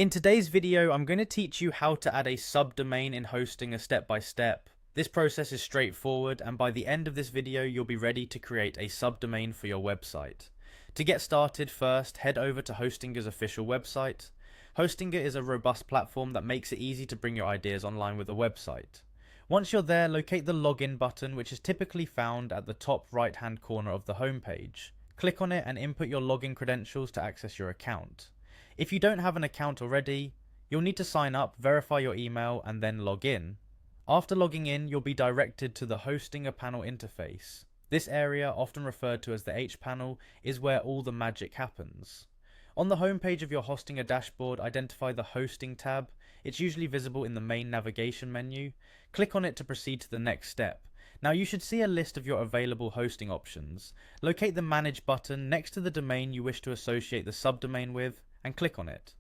In today's video, I'm going to teach you how to add a subdomain in Hostinger step by step. This process is straightforward, and by the end of this video, you'll be ready to create a subdomain for your website. To get started, first head over to Hostinger's official website. Hostinger is a robust platform that makes it easy to bring your ideas online with a website. Once you're there, locate the login button, which is typically found at the top right hand corner of the homepage. Click on it and input your login credentials to access your account. If you don't have an account already, you'll need to sign up, verify your email, and then log in. After logging in, you'll be directed to the Hostinger panel interface. This area, often referred to as the H panel, is where all the magic happens. On the homepage of your Hostinger dashboard, identify the Hosting tab. It's usually visible in the main navigation menu. Click on it to proceed to the next step. Now you should see a list of your available hosting options. Locate the Manage button next to the domain you wish to associate the subdomain with, and click on it.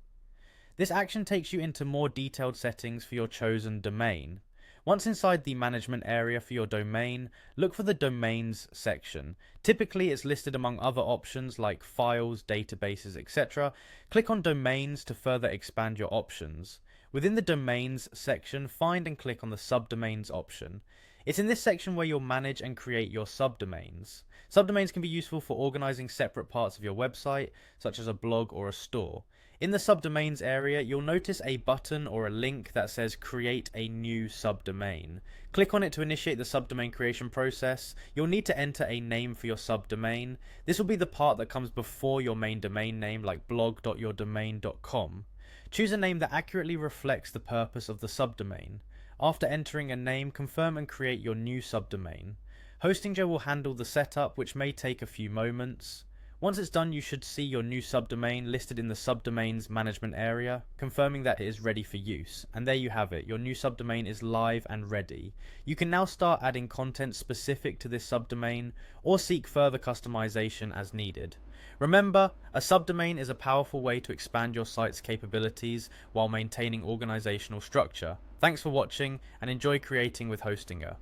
This action takes you into more detailed settings for your chosen domain. Once inside the management area for your domain, look for the Domains section. Typically it's listed among other options like files, databases, etc. Click on Domains to further expand your options. Within the Domains section, find and click on the Subdomains option. It's in this section where you'll manage and create your subdomains. Subdomains can be useful for organizing separate parts of your website, such as a blog or a store. In the subdomains area, you'll notice a button or a link that says Create a new subdomain. Click on it to initiate the subdomain creation process. You'll need to enter a name for your subdomain. This will be the part that comes before your main domain name, like blog.yourdomain.com. Choose a name that accurately reflects the purpose of the subdomain. After entering a name, confirm and create your new subdomain. Hostinger will handle the setup, which may take a few moments. Once it's done, you should see your new subdomain listed in the subdomains management area, confirming that it is ready for use. And there you have it, your new subdomain is live and ready. You can now start adding content specific to this subdomain, or seek further customization as needed. Remember, a subdomain is a powerful way to expand your site's capabilities while maintaining organizational structure. Thanks for watching, and enjoy creating with Hostinger.